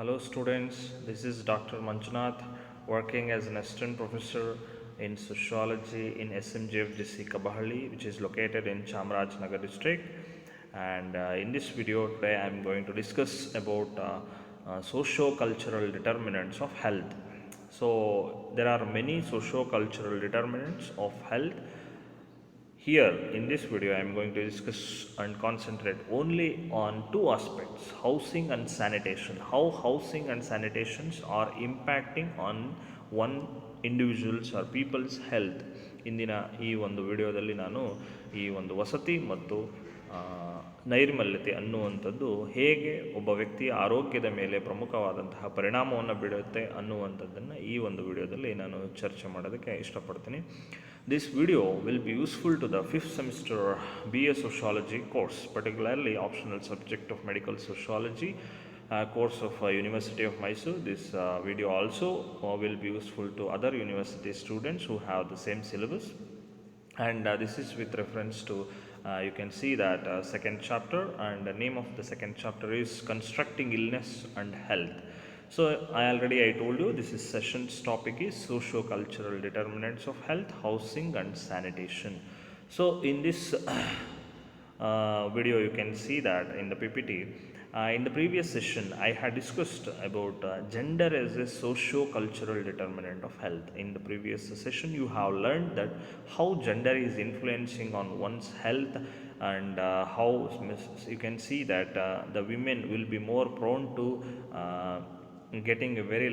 Hello students, this is Dr. Manjunath working as an assistant professor in sociology in SMJFDC Kabahalli, which is located in Chamarajanagar district. And in this video today I am going to discuss about socio-cultural determinants of health. So there are many socio-cultural determinants of health. Here in this video I am going to discuss and concentrate only on two aspects, housing and sanitation. How housing and sanitations are impacting on one individuals or people's health. ಇಂದಿನ ಈ ಒಂದು ವಿಡಿಯೋದಲ್ಲಿ ನಾನು ಈ ಒಂದು ವಸತಿ ಮತ್ತು ನೈರ್ಮಲ್ಯತೆ ಅನ್ನುವಂಥದ್ದು ಹೇಗೆ ಒಬ್ಬ ವ್ಯಕ್ತಿಯ ಆರೋಗ್ಯದ ಮೇಲೆ ಪ್ರಮುಖವಾದಂತಹ ಪರಿಣಾಮವನ್ನು ಬೀಳುತ್ತೆ ಅನ್ನುವಂಥದ್ದನ್ನು ಈ ಒಂದು ವಿಡಿಯೋದಲ್ಲಿ ನಾನು ಚರ್ಚೆ ಮಾಡೋದಕ್ಕೆ ಇಷ್ಟಪಡ್ತೀನಿ. This video will be useful to the 5th semester BA Sociology course, particularly optional subject of medical sociology course of University of Mysore. This video also will be useful to other university students who have the same syllabus, and this is with reference to you can see that second chapter, and the name of the second chapter is Constructing Illness and Health. So I told you this is session's topic is socio-cultural determinants of health, housing and sanitation. So in this video you can see that in the PPT, in the previous session I had discussed about gender as a socio-cultural determinant of health. In the previous session you have learned that how gender is influencing on one's health, and how you can see that the women will be more prone to getting a very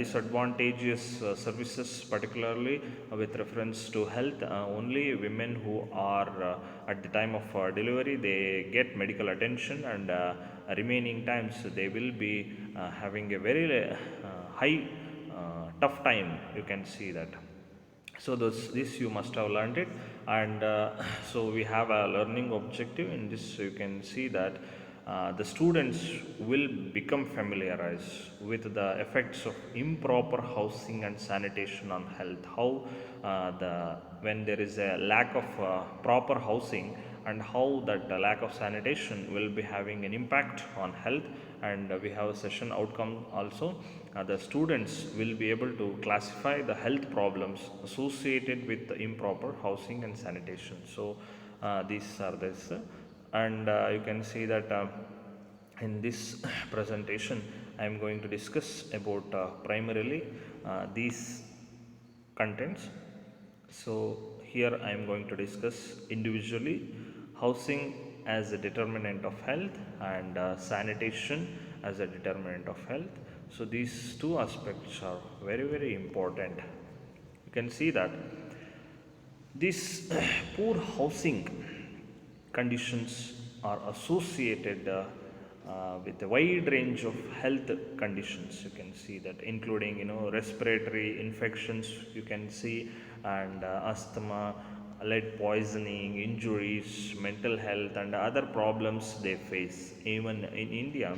disadvantageous services, particularly with reference to health. Only women who are at the time of delivery they get medical attention, and remaining times they will be having a very high tough time, you can see that. So this you must have learned it, and so we have a learning objective. In this you can see that the students will become familiarized with the effects of improper housing and sanitation on health. How when there is a lack of proper housing, and how that lack of sanitation will be having an impact on health. And we have a session outcome also. The students will be able to classify the health problems associated with the improper housing and sanitation. So these are this, and you can see that in this presentation I am going to discuss about primarily these contents. So here I am going to discuss individually housing as a determinant of health, and sanitation as a determinant of health. So these two aspects are very important. You can see that these poor housing conditions are associated with a wide range of health conditions. You can see that, including respiratory infections, you can see, and asthma, lead poisoning, injuries, mental health and other problems they face. Even in India,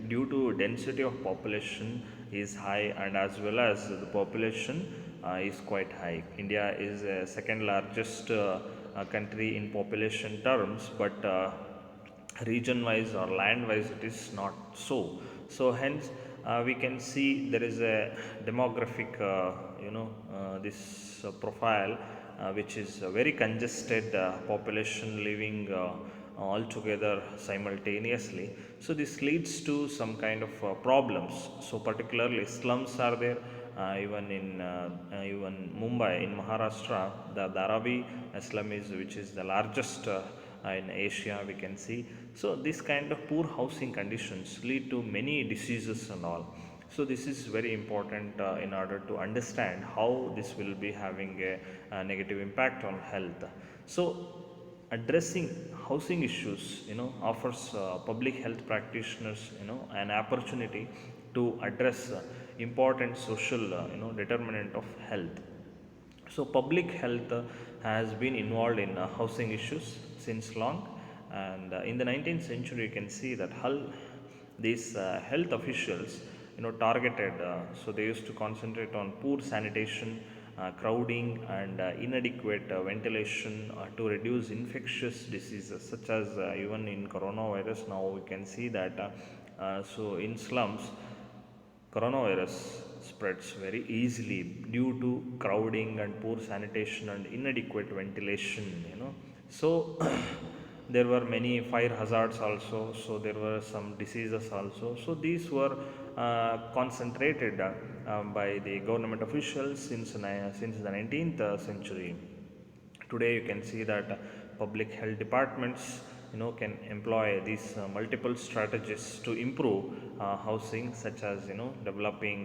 due to density of population is high, and as well as the population is quite high. India is a second largest country in population terms, but region wise or land wise it is not so. So hence we can see there is a demographic this profile which is a very congested population living all together simultaneously. So this leads to some kind of problems. So particularly slums are there, even in even Mumbai in Maharashtra, the Dharavi slum is, which is the largest in Asia, we can see. So this kind of poor housing conditions lead to many diseases and all. So this is very important in order to understand how this will be having a negative impact on health. So addressing housing issues offers public health practitioners an opportunity to address important social determinant of health. So public health has been involved in housing issues since long, and in the 19th century you can see that these health officials targeted, so they used to concentrate on poor sanitation, crowding and inadequate ventilation to reduce infectious diseases such as even in coronavirus. Now we can see that so in slums coronavirus spreads very easily due to crowding and poor sanitation and inadequate ventilation, so there were many fire hazards also, so there were some diseases also, so these were concentrated by the government officials since the 19th century. Today you can see that public health departments can employ these multiple strategies to improve housing, such as developing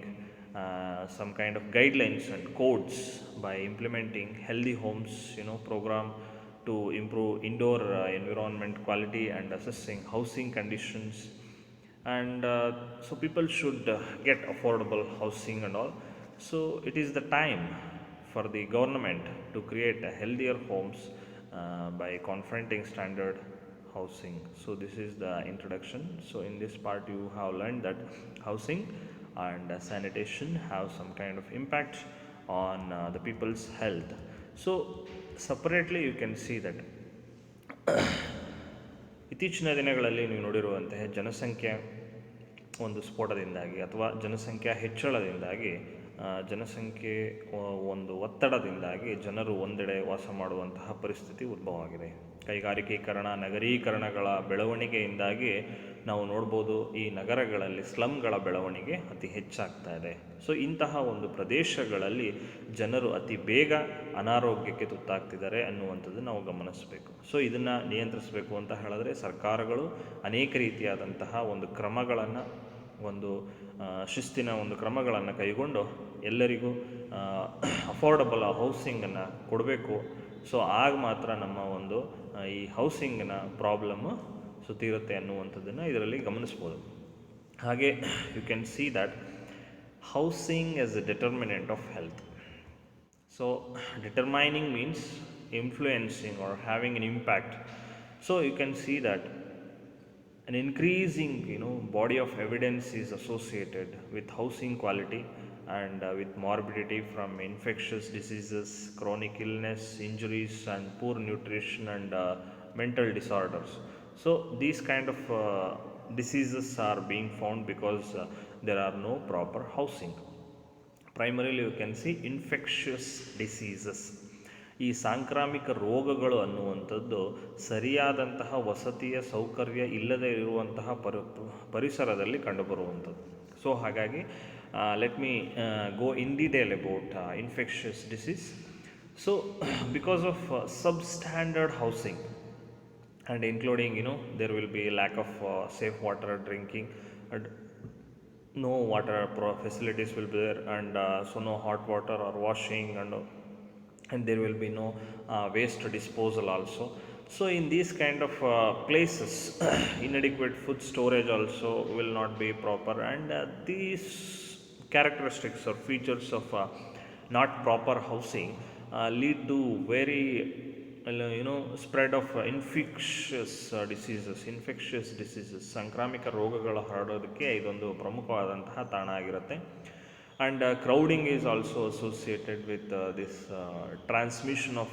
some kind of guidelines and codes by implementing healthy homes program to improve indoor environment quality and assessing housing conditions. And so people should get affordable housing and all. So it is the time for the government to create a healthier homes by confronting standard housing. So this is the introduction. So in this part you have learned that housing and sanitation have some kind of impact on the people's health. So separately you can see that ಇತ್ತೀಚಿನ ದಿನಗಳಲ್ಲಿ ನೀವು ನೋಡಿರುವಂತಹ ಜನಸಂಖ್ಯೆ ಒಂದು ಸ್ಫೋಟದಿಂದಾಗಿ ಅಥವಾ ಜನಸಂಖ್ಯಾ ಹೆಚ್ಚಳದಿಂದಾಗಿ ಜನಸಂಖ್ಯೆ ಒಂದು ಒತ್ತಡದಿಂದಾಗಿ ಜನರು ಒಂದೆಡೆ ವಾಸ ಮಾಡುವಂತಹ ಪರಿಸ್ಥಿತಿ ಉದ್ಭವವಾಗಿದೆ. ಕೈಗಾರಿಕೀಕರಣ, ನಗರೀಕರಣಗಳ ಬೆಳವಣಿಗೆಯಿಂದಾಗಿ ನಾವು ನೋಡ್ಬೋದು ಈ ನಗರಗಳಲ್ಲಿ ಸ್ಲಮ್ಗಳ ಬೆಳವಣಿಗೆ ಅತಿ ಹೆಚ್ಚಾಗ್ತಾ ಇದೆ. ಸೊ ಇಂತಹ ಒಂದು ಪ್ರದೇಶಗಳಲ್ಲಿ ಜನರು ಅತಿ ಬೇಗ ಅನಾರೋಗ್ಯಕ್ಕೆ ತುತ್ತಾಗ್ತಿದ್ದಾರೆ ಅನ್ನುವಂಥದ್ದು ನಾವು ಗಮನಿಸಬೇಕು. ಸೊ ಇದನ್ನು ನಿಯಂತ್ರಿಸಬೇಕು ಅಂತ ಹೇಳಿದ್ರೆ ಸರ್ಕಾರಗಳು ಅನೇಕ ರೀತಿಯಾದಂತಹ ಒಂದು ಕ್ರಮಗಳನ್ನು, ಒಂದು ಶಿಸ್ತಿನ ಒಂದು ಕ್ರಮಗಳನ್ನು ಕೈಗೊಂಡು ಎಲ್ಲರಿಗೂ ಅಫೋರ್ಡಬಲ್ ಹೌಸಿಂಗನ್ನು ಕೊಡಬೇಕು. ಸೊ ಆಗ ಮಾತ್ರ ನಮ್ಮ ಒಂದು ಈ ಹೌಸಿಂಗಿನ ಪ್ರಾಬ್ಲಮ್ಮು ತೀರುತ್ತೆ ಅನ್ನುವಂಥದ್ದನ್ನು ಇದರಲ್ಲಿ ಗಮನಿಸ್ಬೋದು. ಹಾಗೆ you can see that housing as a determinant of health. So determining means influencing or having an impact. So you can see that an increasing body of evidence is associated with housing quality and with morbidity from infectious diseases, chronic illness, injuries, and poor nutrition and mental disorders. So these kind of diseases are being found because there are no proper housing. Primarily you can see infectious diseases. ಈ ಸಾಂಕ್ರಾಮಿಕ ರೋಗಗಳು ಅನ್ನುವಂಥದ್ದು ಸರಿಯಾದಂತಹ ವಸತಿಯ ಸೌಕರ್ಯ ಇಲ್ಲದೆ ಇರುವಂತಹ ಪರಿಸರದಲ್ಲಿ ಕಂಡುಬರುವಂಥದ್ದು. So ಹಾಗಾಗಿ let me go in detail about infectious disease. So because of substandard housing and including there will be lack of safe water drinking, and no water facilities will be there, and so no hot water or washing, and there will be no waste disposal also. So in these kind of places inadequate food storage also will not be proper, and these characteristics or features of not proper housing lead to very spread of infectious diseases. ಸಾಂಕ್ರಾಮಿಕ ರೋಗಗಳು ಹರಡೋದಕ್ಕೆ ಇದೊಂದು ಪ್ರಮುಖವಾದಂತಹ ತಾಣ ಆಗಿರುತ್ತೆ. And crowding is also associated with this transmission of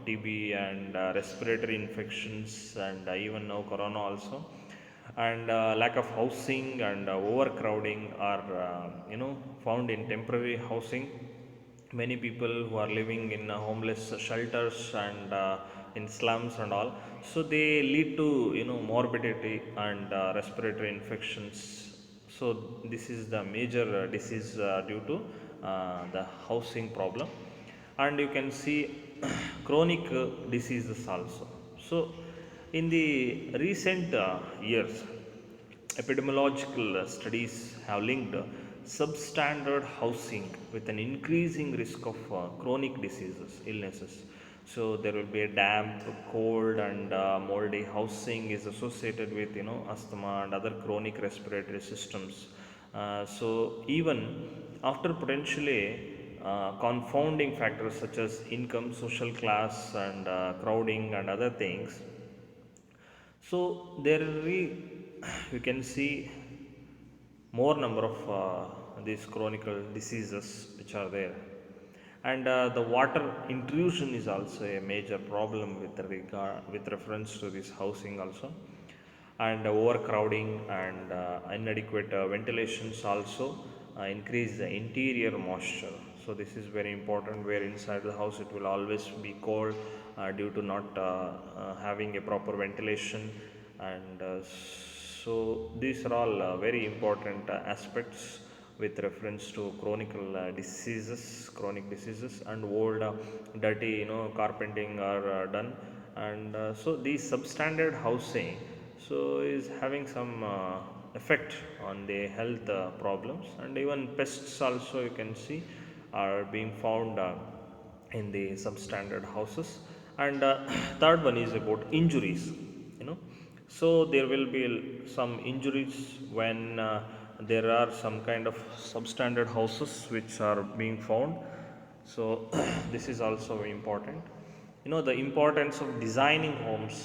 TB and respiratory infections, and even now corona also. And lack of housing and overcrowding are found in temporary housing. Many people who are living in homeless shelters and in slums and all, so they lead to morbidity and respiratory infections. So this is the major disease due to the housing problem. And you can see chronic diseases also. So in the recent years, epidemiological studies have linked substandard housing with an increasing risk of chronic illnesses. So there will be a damp, cold, and moldy housing is associated with asthma and other chronic respiratory systems. So even after potentially confounding factors such as income, social class, and crowding and other things, so there you can see more number of these chronic diseases which are there. And the water intrusion is also a major problem with reference to this housing also. and overcrowding and inadequate ventilations also increase the interior moisture. So this is very important, where inside the house it will always be cold due to not having a proper ventilation. And so these are all very important aspects with reference to chronic diseases, and old dirty carpenting are done. And so these substandard housing so is having some effect on the health problems, and even pests also you can see are being found in the substandard houses. And third one is about injuries, you know so there will be some injuries when there are some kind of substandard houses which are being found. So this is also very important. The importance of designing homes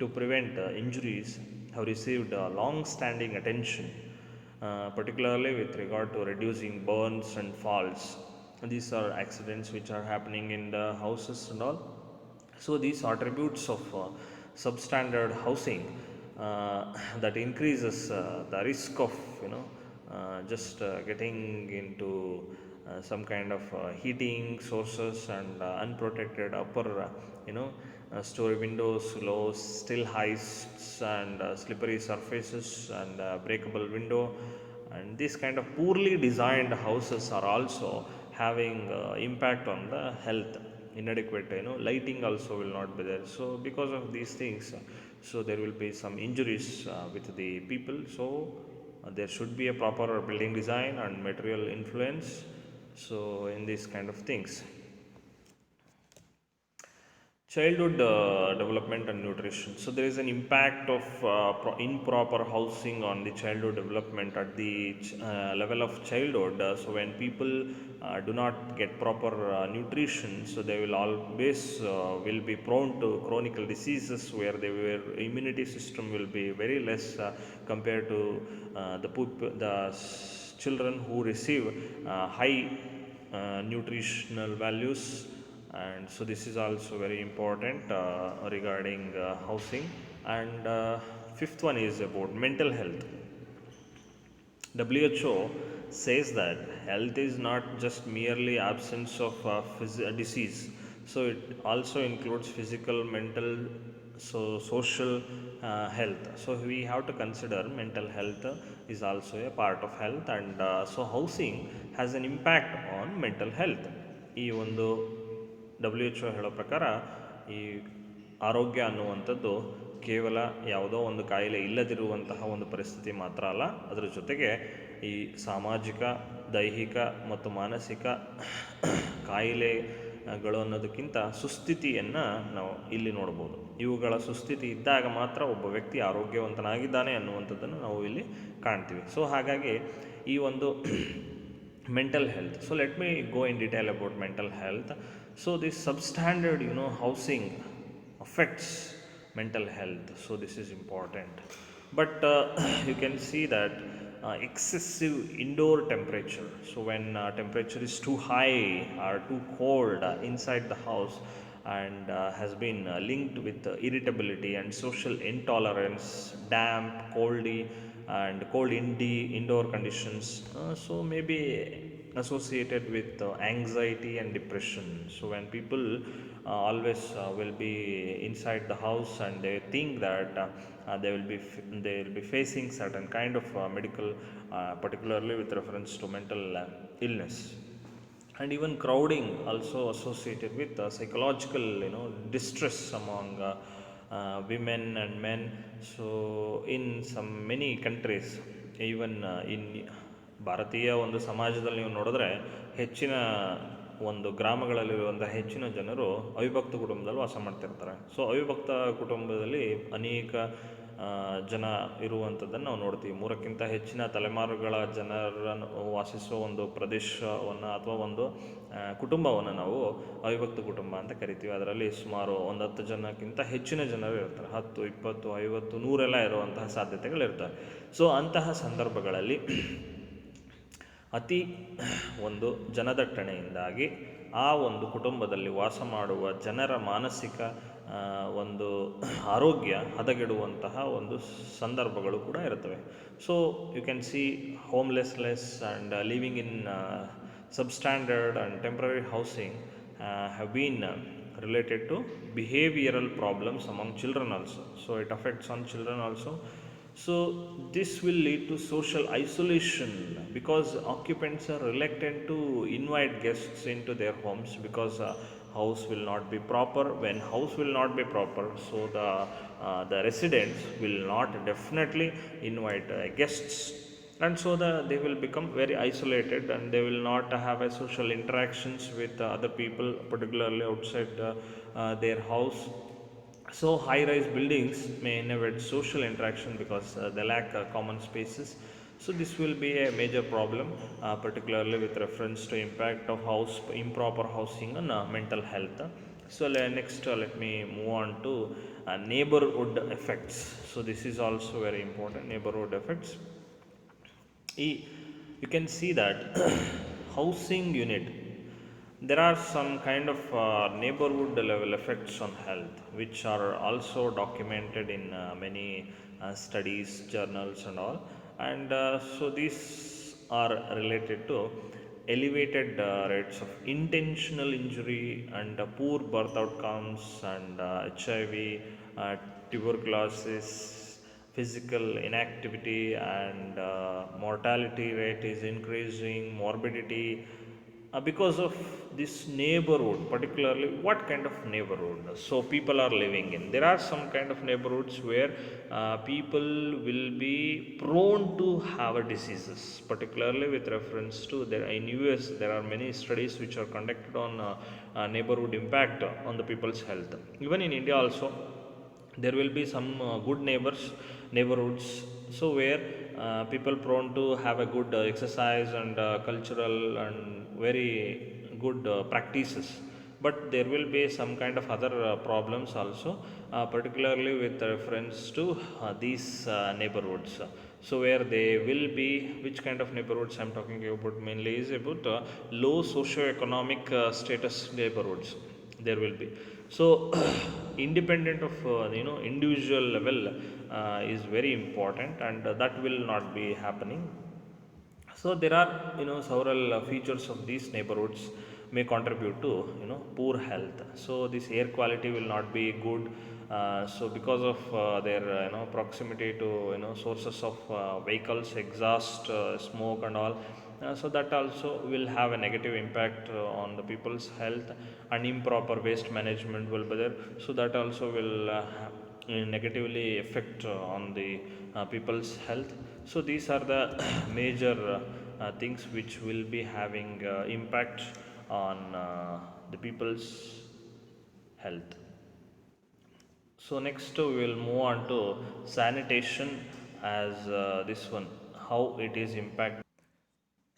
to prevent injuries have received long standing attention, particularly with regard to reducing burns and falls. These are accidents which are happening in the houses and all. So these attributes of substandard housing that increases the risk of just getting into some kind of heating sources, and unprotected upper story windows, low still heights, and slippery surfaces, and breakable window. And these kind of poorly designed houses are also having impact on the health. Inadequate lighting also will not be there. So because of these things, so there will be some injuries with the people. So there should be a proper building design and material influence, so in these kind of things. Childhood development and nutrition. So there is an impact of improper housing on the childhood development at the level of childhood. So when people do not get proper nutrition, so they will always will be prone to chronic diseases, where their immunity system will be very less compared to the children who receive high nutritional values. And so this is also very important regarding housing. And fifth one is about mental health. WHO says that health is not just merely absence of disease, so it also includes physical, mental, so social health. So we have to consider mental health is also a part of health. And so housing has an impact on mental health. ಈ ಒಂದು WHO ಹೇಳೋ ಪ್ರಕಾರ ಈ ಆರೋಗ್ಯ ಅನ್ನುವಂಥದ್ದು ಕೇವಲ ಯಾವುದೋ ಒಂದು ಕಾಯಿಲೆ ಇಲ್ಲದಿರುವಂತಹ ಒಂದು ಪರಿಸ್ಥಿತಿ ಮಾತ್ರ ಅಲ್ಲ, ಅದರ ಜೊತೆಗೆ ಈ ಸಾಮಾಜಿಕ, ದೈಹಿಕ ಮತ್ತು ಮಾನಸಿಕ ಕಾಯಿಲೆಗಳು ಅನ್ನೋದಕ್ಕಿಂತ ಸುಸ್ಥಿತಿಯನ್ನು ನಾವು ಇಲ್ಲಿ ನೋಡ್ಬೋದು. ಇವುಗಳ ಸುಸ್ಥಿತಿ ಇದ್ದಾಗ ಮಾತ್ರ ಒಬ್ಬ ವ್ಯಕ್ತಿ ಆರೋಗ್ಯವಂತನಾಗಿದ್ದಾನೆ ಅನ್ನುವಂಥದ್ದನ್ನು ನಾವು ಇಲ್ಲಿ ಕಾಣ್ತೀವಿ. ಸೊ ಹಾಗಾಗಿ ಈ ಒಂದು mental health. So let me go in detail about mental health. So this substandard housing affects mental health, so this is important. But you can see that excessive indoor temperature, so when temperature is too high or too cold inside the house, and has been linked with irritability and social intolerance, damp, coldy and cold indoor conditions, so maybe associated with anxiety and depression. So when people always will be inside the house, and they think that they will be facing certain kind of medical, particularly with reference to mental illness. And even crowding also associated with psychological distress among women and men. So in some many countries, even in ಭಾರತೀಯ ಒಂದು ಸಮಾಜದಲ್ಲಿ ನೀವು ನೋಡಿದ್ರೆ ಹೆಚ್ಚಿನ ಒಂದು ಗ್ರಾಮಗಳಲ್ಲಿರುವಂಥ ಹೆಚ್ಚಿನ ಜನರು ಅವಿಭಕ್ತ ಕುಟುಂಬದಲ್ಲಿ ವಾಸ ಮಾಡ್ತಿರ್ತಾರೆ. ಸೊ ಅವಿಭಕ್ತ ಕುಟುಂಬದಲ್ಲಿ ಅನೇಕ ಜನ ಇರುವಂಥದ್ದನ್ನು ನಾವು ನೋಡ್ತೀವಿ. 3ಕ್ಕಿಂತ ಹೆಚ್ಚಿನ ತಲೆಮಾರುಗಳ ಜನರನ್ನು ವಾಸಿಸುವ ಒಂದು ಪ್ರದೇಶವನ್ನು ಅಥವಾ ಒಂದು ಕುಟುಂಬವನ್ನು ನಾವು ಅವಿಭಕ್ತ ಕುಟುಂಬ ಅಂತ ಕರಿತೀವಿ. ಅದರಲ್ಲಿ ಸುಮಾರು 10 ಜನಕ್ಕಿಂತ ಹೆಚ್ಚಿನ ಜನರು ಇರ್ತಾರೆ. 10, 20, 50, 100 ಇರುವಂತಹ ಸಾಧ್ಯತೆಗಳಿರ್ತವೆ. ಸೊ ಅಂತಹ ಸಂದರ್ಭಗಳಲ್ಲಿ ಅತಿ ಒಂದು ಜನದಟ್ಟಣೆಯಿಂದಾಗಿ ಆ ಒಂದು ಕುಟುಂಬದಲ್ಲಿ ವಾಸ ಮಾಡುವ ಜನರ ಮಾನಸಿಕ ಒಂದು ಆರೋಗ್ಯ ಹದಗೆಡುವಂತಹ ಒಂದು ಸಂದರ್ಭಗಳು ಕೂಡ ಇರುತ್ತವೆ. So you can see homelessness and living in substandard and temporary housing have been related to behavioral problems among children also. So it affects on children also. So this will lead to social isolation because occupants are reluctant to invite guests into their homes because house will not be proper. When house will not be proper, so the residents will not definitely invite guests, and so they will become very isolated and they will not have a social interactions with other people, particularly outside their house. So high rise buildings may inhibit social interaction because they lack common spaces. So this will be a major problem, particularly with reference to impact of house improper housing on mental health. So next let me move on to neighborhood effects. So this is also very important, neighborhood effects. You can see that housing unit, there are some kind of neighborhood level effects on health which are also documented in many studies, journals and all. And so these are related to elevated rates of intentional injury and poor birth outcomes and HIV, tuberculosis, physical inactivity, and mortality rate is increasing, morbidity, because of this neighborhood. Particularly what kind of neighborhood so people are living in, there are some kind of neighborhoods where people will be prone to have a diseases, particularly with reference to there in US there are many studies which are conducted on neighborhood impact on the people's health. Even in India also there will be some good neighborhoods, so where people prone to have a good exercise and cultural and very good practices. But there will be some kind of other problems also, particularly with reference to these neighborhoods. So where they will be, which kind of neighborhoods I'm talking about mainly is about low socio-economic status neighborhoods there will be. So independent of individual level is very important, and that will not be happening. So there are several features of these neighborhoods may contribute to poor health. So this air quality will not be good, so because of their proximity to sources of vehicles exhaust, smoke and all, so that also will have a negative impact on the people's health. And improper waste management will be there, so that also will negatively affect on the people's health. So these are the major things which will be having impact on the people's health. So next we will move on to sanitation, as this one how it is impact.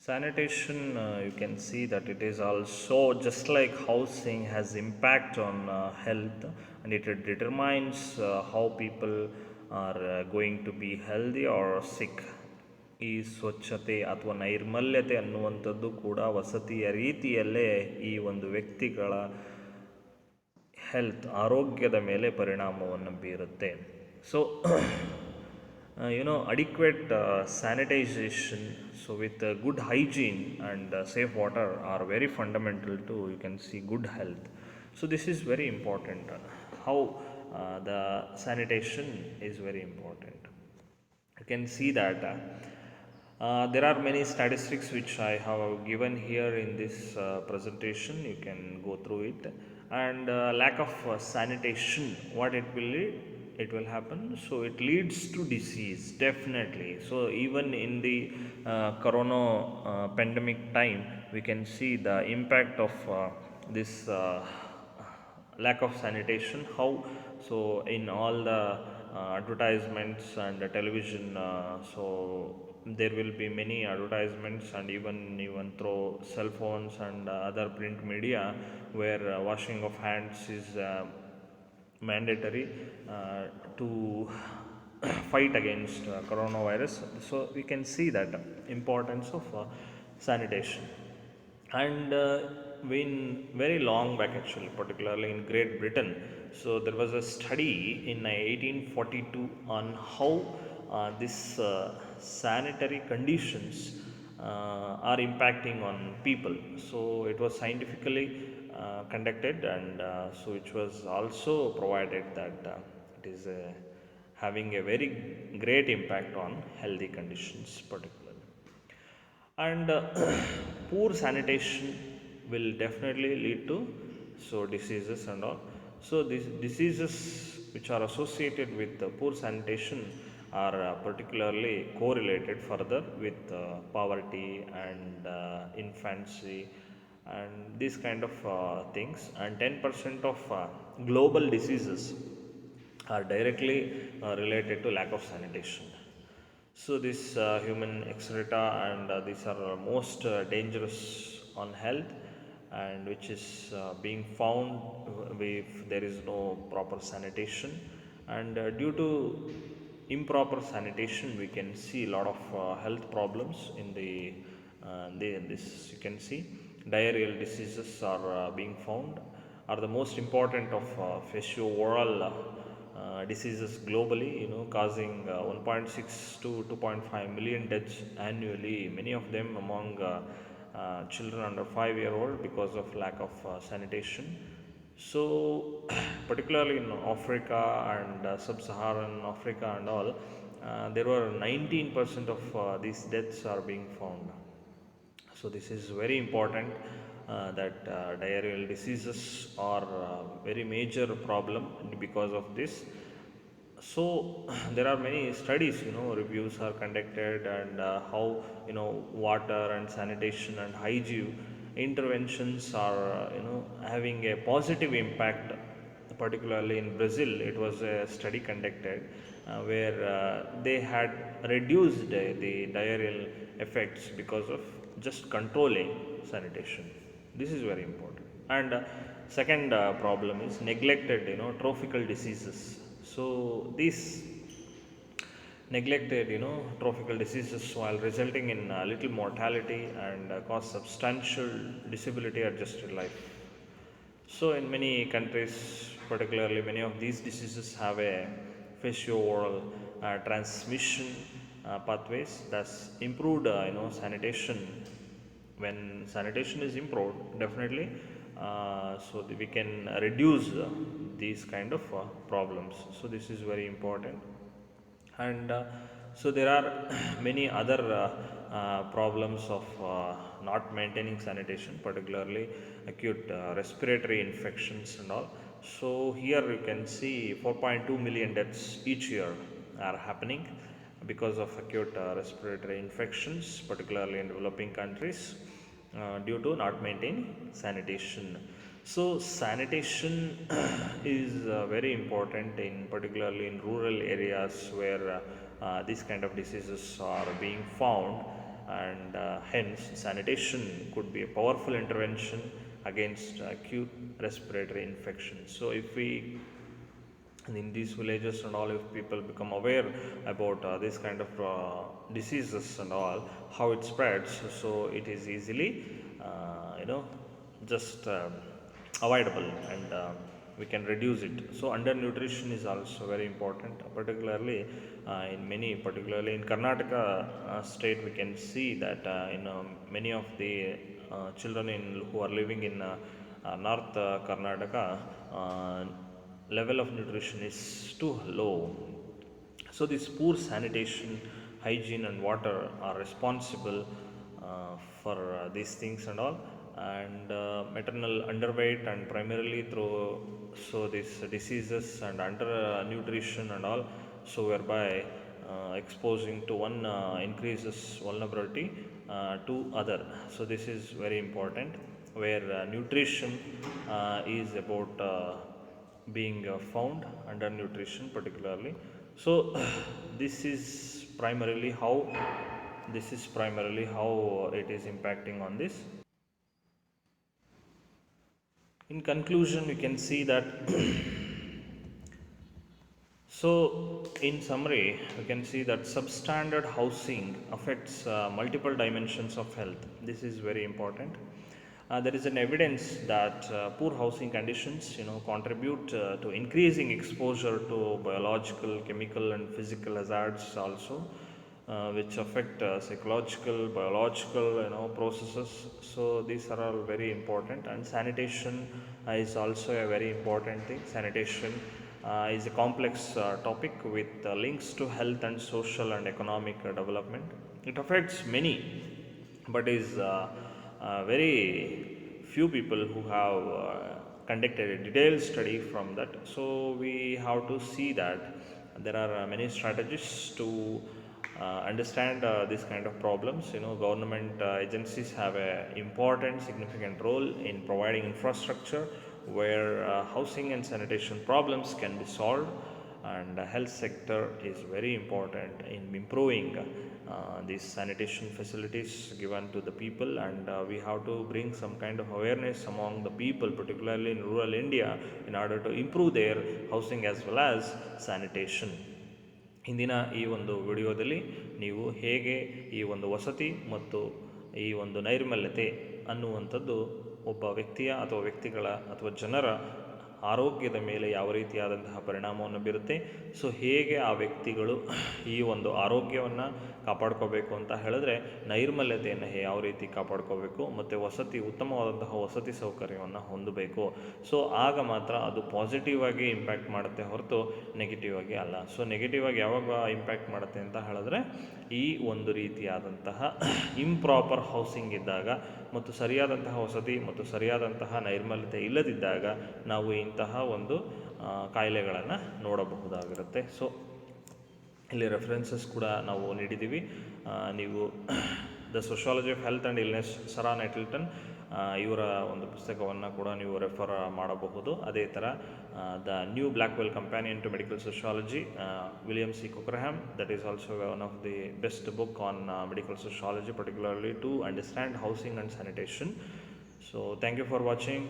Sanitation, you can see that it is also just like housing has impact on health, and it determines how people are going to be healthy or sick. ಈ ಸ್ವಚ್ಛತೆ ಅಥವಾ ನೈರ್ಮಲ್ಯತೆ ಅನ್ನುವಂಥದ್ದು ಕೂಡ ವಸತಿಯ ರೀತಿಯಲ್ಲೇ ಈ ಒಂದು ವ್ಯಕ್ತಿಗಳ health ಆರೋಗ್ಯದ ಮೇಲೆ ಪರಿಣಾಮವನ್ನು ಬೀರುತ್ತೆ. So adequate sanitization, so with good hygiene and safe water are very fundamental to, you can see, good health. So this is very important, how the sanitation is very important. You can see that there are many statistics which I have given here in this presentation. You can go through it. And lack of sanitation, what it will lead, it will happen, so it leads to disease definitely. So even in the corona pandemic time, we can see the impact of this lack of sanitation, how. So in all the advertisements and the television, so there will be many advertisements, and even through cell phones and other print media, where washing of hands is mandatory to fight against coronavirus. So we can see that importance of sanitation. And in very long back, actually, particularly in Great Britain, So there was a study in 1842 on how this sanitary conditions are impacting on people. So it was scientifically conducted, and so it was also provided that it is having a very great impact on healthy conditions particularly. And poor sanitation will definitely lead to so diseases and all. So these diseases which are associated with poor sanitation are particularly correlated further with poverty and infancy and these kind of things. And 10% of global diseases are directly related to lack of sanitation. So this human excreta and these are most dangerous on health, and which is being found if there is no proper sanitation. And due to improper sanitation, we can see a lot of health problems in this you can see diarrheal diseases are being found, are the most important of facio-oral diseases globally, causing 1.6 to 2.5 million deaths annually, many of them among children under 5-year old because of lack of sanitation. So, particularly in Africa and sub-Saharan Africa and all, there were 19% of these deaths are being found. So this is very important that diarrheal diseases are very major problem because of this. So there are many studies, reviews are conducted, and how water and sanitation and hygiene interventions are having a positive impact. Particularly in Brazil, it was a study conducted where they had reduced the diarrheal effects because of just controlling sanitation. This is very important. And second problem is neglected, trophical diseases. So these neglected, trophical diseases while resulting in little mortality and cause substantial disability adjusted life. So, in many countries, particularly many of these diseases have a facio-oral transmission pathways. That's improved, sanitation. When sanitation is improved, definitely, so we can reduce these kind of problems. So this is very important. And so there are many other problems of not maintaining sanitation, particularly acute respiratory infections and all. So here you can see 4.2 million deaths each year are happening because of acute respiratory infections, particularly in developing countries, due to not maintaining sanitation. So sanitation is very important in particularly in rural areas where these kind of diseases are being found, and hence sanitation could be a powerful intervention against acute respiratory infections. So if we and in these villages and all, if people become aware about this kind of diseases and all, how it spreads, so it is easily just avoidable, and we can reduce it. So undernutrition is also very important, particularly in many, particularly in Karnataka state, we can see that many of the children who are living in North Karnataka, level of nutrition is too low. So this poor sanitation, hygiene and water are responsible for these things and all. And maternal underweight and primarily through so these diseases and under nutrition and all, so whereby exposing to one increases vulnerability to other. So this is very important, where nutrition is about being found under nutrition particularly. So this is primarily how it is impacting on this. In conclusion, we can see that so in summary, we can see that substandard housing affects multiple dimensions of health. This is very important. There is an evidence that poor housing conditions, contribute to increasing exposure to biological, chemical, and physical hazards also, which affect psychological, biological, processes. So these are all very important. And sanitation is also a very important thing. Sanitation is a complex topic with links to health and social and economic development. It affects many, but is very few people who have conducted a detailed study from that. So we have to see that there are many strategies to understand these kind of problems. Government agencies have a important significant role in providing infrastructure where housing and sanitation problems can be solved, and the health sector is very important in improving these sanitation facilities given to the people, and we have to bring some kind of awareness among the people, particularly in rural India, in order to improve their housing as well as sanitation. ಇಂದಿನ ಈ ಒಂದು ವಿಡಿಯೋದಲ್ಲಿ ನೀವು ಹೇಗೆ ಈ ಒಂದು ವಸತಿ ಮತ್ತು ಈ ಒಂದು ನೈರ್ಮಲ್ಯತೆ ಅನ್ನುವಂಥದ್ದು ಒಬ್ಬ ವ್ಯಕ್ತಿಯ ಅಥವಾ ವ್ಯಕ್ತಿಗಳ ಅಥವಾ ಜನರ ಆರೋಗ್ಯದ ಮೇಲೆ ಯಾವ ರೀತಿಯಾದಂತಹ ಪರಿಣಾಮವನ್ನು ಬೀರುತ್ತೆ, ಸೊ ಹೇಗೆ ಆ ವ್ಯಕ್ತಿಗಳು ಈ ಒಂದು ಆರೋಗ್ಯವನ್ನು ಕಾಪಾಡ್ಕೋಬೇಕು ಅಂತ ಹೇಳಿದ್ರೆ ನೈರ್ಮಲ್ಯತೆಯನ್ನು ಯಾವ ರೀತಿ ಕಾಪಾಡ್ಕೋಬೇಕು, ಮತ್ತು ಉತ್ತಮವಾದಂತಹ ವಸತಿ ಸೌಕರ್ಯವನ್ನು ಹೊಂದಬೇಕು. ಸೊ ಆಗ ಮಾತ್ರ ಅದು ಪಾಸಿಟಿವ್ ಆಗಿ ಇಂಪ್ಯಾಕ್ಟ್ ಮಾಡುತ್ತೆ ಹೊರತು ನೆಗೆಟಿವ್ ಆಗಿ ಅಲ್ಲ. ಸೊ ನೆಗೆಟಿವ್ ಆಗಿ ಯಾವಾಗ ಇಂಪ್ಯಾಕ್ಟ್ ಮಾಡುತ್ತೆ ಅಂತ ಹೇಳಿದ್ರೆ ಈ ಒಂದು ರೀತಿಯಾದಂತಹ ಇಂಪ್ರಾಪರ್ ಹೌಸಿಂಗ್ ಇದ್ದಾಗ ಮತ್ತು ಸರಿಯಾದಂತಹ ವಸತಿ ಮತ್ತು ಸರಿಯಾದಂತಹ ನೈರ್ಮಲ್ಯತೆ ಇಲ್ಲದಿದ್ದಾಗ ನಾವು ಇಂತಹ ಒಂದು ಕಾಯಿಲೆಗಳನ್ನು ನೋಡಬಹುದಾಗಿರುತ್ತೆ. ಸೊ ಇಲ್ಲಿ ರೆಫರೆನ್ಸಸ್ ಕೂಡ ನಾವು ನೀಡಿದ್ದೀವಿ. ನೀವು the sociology of health and illness, Sarah Nettleton, ಇವರ ಒಂದು ಪುಸ್ತಕವನ್ನು ಕೂಡ ನೀವು ರೆಫರ್ ಮಾಡಬಹುದು. ಅದೇ ಥರ the new Blackwell companion to medical sociology, William C Cockerham, that is also one of the best book on medical sociology, particularly to understand housing and sanitation. So thank you for watching.